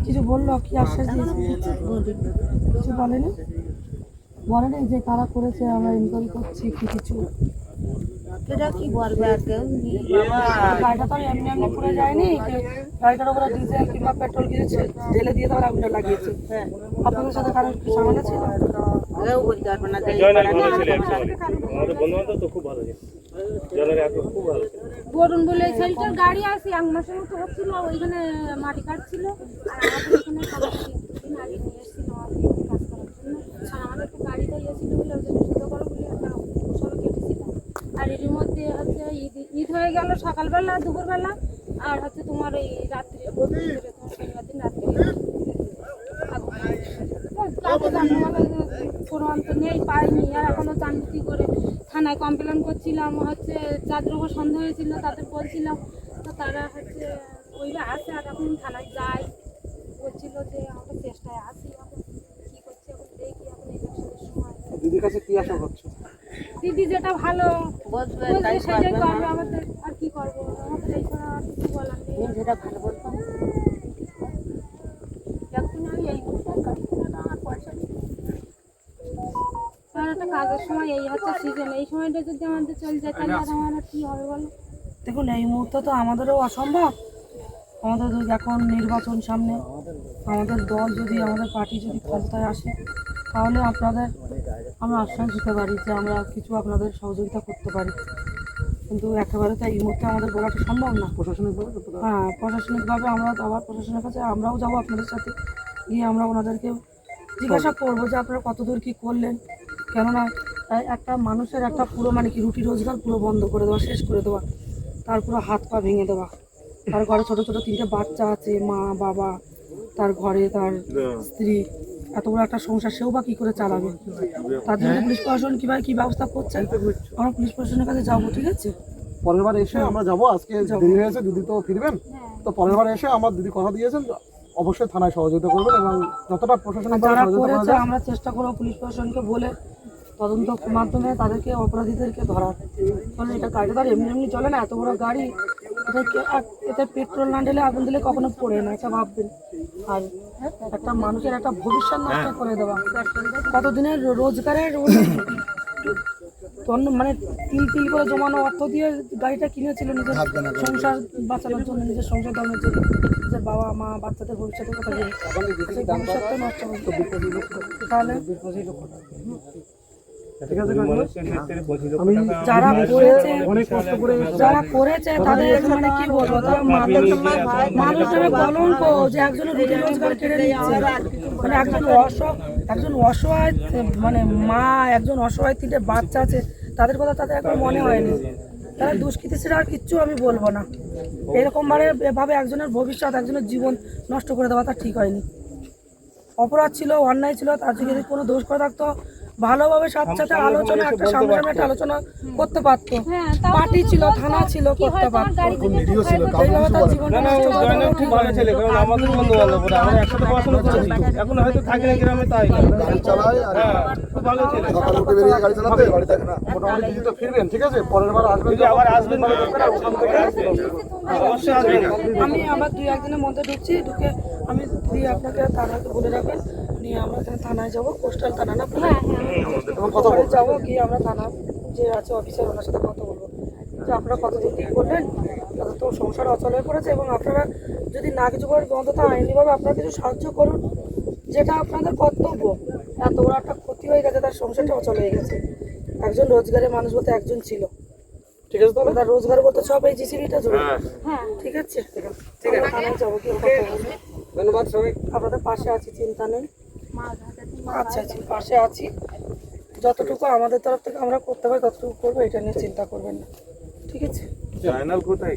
কিছু বললো, কি আশ্বাস দিয়েছে? কিছু বলেনি? বলেনি যে কারা করেছে, আমরা ইনকোয়ারি করছি কি কিছু? এরা কি বলবে আর কেউ গাড়িটা তো এমনি এমনি পুড়ে যায়নি, গাড়িটার উপরে ডিজেল কিংবা পেট্রোল কিছু ঢেলে দিয়ে তারপর আগুনটা লাগিয়েছে। আপনাদের সাথে কারোর কি ঝামেলা ছিল? কেউ বলতে পারবে না যে আমাদের বন্ধু বান্ধব তো খুব ভালো ছিল, জনের এত খুব ভালো ছিল। বরুণ বলে এই সাইডটার গাড়ি আসে 1 মাসের মতো হচ্ছিল, ওইখানে মাটি কাটছিল আর আমাদের এখানে দিন আগে নিয়ে এসেছিল আমাদের কাজ করার জন্য। আর আমাদের একটু গাড়িটা ইয়েছিল বলে ওই জন্য শুধু করে বলে একটা সব কেটেছিলাম। আর এর মধ্যে হচ্ছে ঈদ হয়ে গেল সকালবেলা দুপুরবেলা, আর হচ্ছে তোমার ওই রাত্রি শনিবার দিন রাত্রি কাউকে জানানো প্রমাণ তো নেই, পাইনি। আর এখনো জানবো কি করে? থানায় কমপ্লেন করছিলাম, হচ্ছে যাদের উপর সন্দেহ হয়েছিল তাদের বলছিলাম, তো তারা হচ্ছে ওইটা আসে আর এখন থানায় যায় বলছিল যে আমরা চেষ্টায় আছি, এখন কী করছে এখন দেখি। এখন ইলেকশনের সময় দিদির কাছে কি আশা করছো? দিদি যেটা ভালো বলবে বলছে তাই সেটাই করবে। করবে, আমাদের আর কি করবো? আমাদের এই ছাড়া আর কিছু বলার নেই। যেটা ভালো বলতাম এখন আমি এই মুহূর্তে কাজ করে না, আমার পয়সা নেই। কারণ একটা কাজের সময় এই হচ্ছে সিজন, এই সময়টা যদি আমাদের চলে যায় তাহলে আর আমার আর কি হবে বলো? দেখুন, এই মুহূর্তে তো আমাদেরও অসম্ভব। আমাদের এখন নির্বাচন সামনে, আমাদের দল যদি, আমাদের পার্টি যদি ক্ষমতায় আসে, তাহলে আমরা আশ্বাস দিতে পারি যে আমরা কিছু আপনাদের সহযোগিতা করতে পারি। কিন্তু একেবারে তো এই মুহূর্তে আমাদের বলাটা সম্ভব না। প্রশাসনিকভাবে হ্যাঁ, প্রশাসনিকভাবে আমরা আবার প্রশাসনের কাছে আমরাও যাবো আপনাদের সাথে গিয়ে, আমরা ওনাদেরকে জিজ্ঞাসা করবো যে আপনারা কতদূর কী করলেন। কেননা একটা মানুষের একটা পুরো মানে কি রুটি রোজগার পুরো বন্ধ করে দেওয়া, শেষ করে দেওয়া, তার পুরো হাত পা ভেঙে দেওয়া। তার ঘরে ছোট ছোট 3টে বাচ্চা আছে, মা বাবা, তার ঘরে তার স্ত্রী, এত বড় একটা সংসার সেও বা কী করে চালাবে? তার জন্য পুলিশ প্রশাসন কীভাবে কী ব্যবস্থা করছে, আমরা পুলিশ প্রশাসনের কাছে যাবো। ঠিক আছে, পরের বার এসে আমরা যাবো। আজকে দেরি হয়েছে, দিদি তো ফিরবেন, তো পরের বার এসে আমার দিদি কথা দিয়েছেন অবশ্যই থানায় সহযোগিতা করবেন এবং যতটা প্রশাসনিক যারা করেছে আমরা চেষ্টা করবো পুলিশ প্রশাসনকে বলে তদন্ত মাধ্যমে তাদেরকে, অপরাধীদেরকে ধরার। কারণ এটা গাড়িটা তো আর এমনি এমনি চলে না, এত বড় গাড়ি, এতে পেট্রোল না ঢেলে আগুন দিলে কখনো পড়ে না, এটা ভাববেন। আর একটা মানুষের একটা ভবিষ্যৎ নষ্ট করে দেওয়া, কতদিনের রোজগারের মানে তিল তিল করে জমানো অর্থ দিয়ে গাড়িটা কিনেছিল নিজের সংসার বাঁচানোর জন্য, নিজের সংসার চালানোর জন্য, নিজের বাবা মা বাচ্চাদের ভবিষ্যতের কথা ভেবে সেই ভবিষ্যৎটা নষ্ট করতে। তাহলে যারা করেছে, যারা করেছে তাদের মানে কি বলবো, তারা মানুষ হিসেবে কলঙ্ক, যে একজনের রুটি রোজগার কেড়ে নিচ্ছে। মানে একজন অসহায় মানে মা, একজন অসহায় 3টে বাচ্চা আছে, তাদের কথা তাদের এখন মনে হয়নি। তারা দুষ্কৃতী ছাড়া আর কিচ্ছু আমি বলবো না। এরকমভাবে এভাবে একজনের ভবিষ্যৎ, একজনের জীবন নষ্ট করে দেওয়াটা ঠিক হয়নি। অপরাধ ছিল, অন্যায় ছিল, তার যদি কোনো দোষ করে থাকতো ভালোভাবে সাথে আলোচনা, একটা সামনাসামনি একটা আলোচনা করতে পারতো। পার্টি ছিল, থানা ছিল, করতে পারতো। এইভাবে তার জীবনটা নষ্ট করে দেওয়া খুব ভালো ছেলে, কারণ আমাদের বন্ধু বান্ধব আমরা একসাথে পড়াশোনা করেছি, এখন হয়তো থাকি না গ্রামে, তাই গাড়ি চালায় আর খুব ভালো ছেলে। সকালে উঠে বেরিয়ে গাড়ি চালাতে, বাড়ি থাকে না। মোটামুটি দিদি তো ফিরবেন, ঠিক আছে, পরের বার আসবেন, যদি আবার আসবেন অবশ্যই আসবেন। আমি আবার 2-1 দিনের মধ্যে ঢুকে আমি দিদি আপনাকে থানাকে বলে রাখবেন, নিয়ে আমরা এখানে থানায় যাবো, কোস্টাল থানা না, কথা বলে যাবো, গিয়ে আমরা থানা যে আছে অফিসার ওনার সাথে কথা বলবো যে আপনারা কতদিন কী করলেন, তাদের তো সংসার অচল হয়ে পড়েছে, এবং আপনারা যদি না কিছু করেন অন্তত আইনিভাবে আপনারা কিছু সাহায্য করুন, যেটা আপনাদের কর্তব্য। এত বড় একটা ক্ষতি হয়ে গেছে, তার সংসারটা অচল হয়ে গেছে। একজন রোজগারের মানুষ বলতে একজন ছিল, ঠিক আছে, তাহলে তার রোজগার বলতে সব এই জিসিবিটা জুড়ে। হ্যাঁ, ঠিক আছে, ঠিক আছে, থানায় যাবো, কি কথা বলবো। ধন্যবাদ সবাই, আপনাদের পাশে আছি, চিন্তা নেই। আচ্ছা আচ্ছা, পাশে আছি, যতটুকু আমাদের তরফ থেকে আমরা করতে পারি ততটুকু করবো, এটা নিয়ে চিন্তা করবেন না, ঠিক আছে। ফাইনাল কোথায়?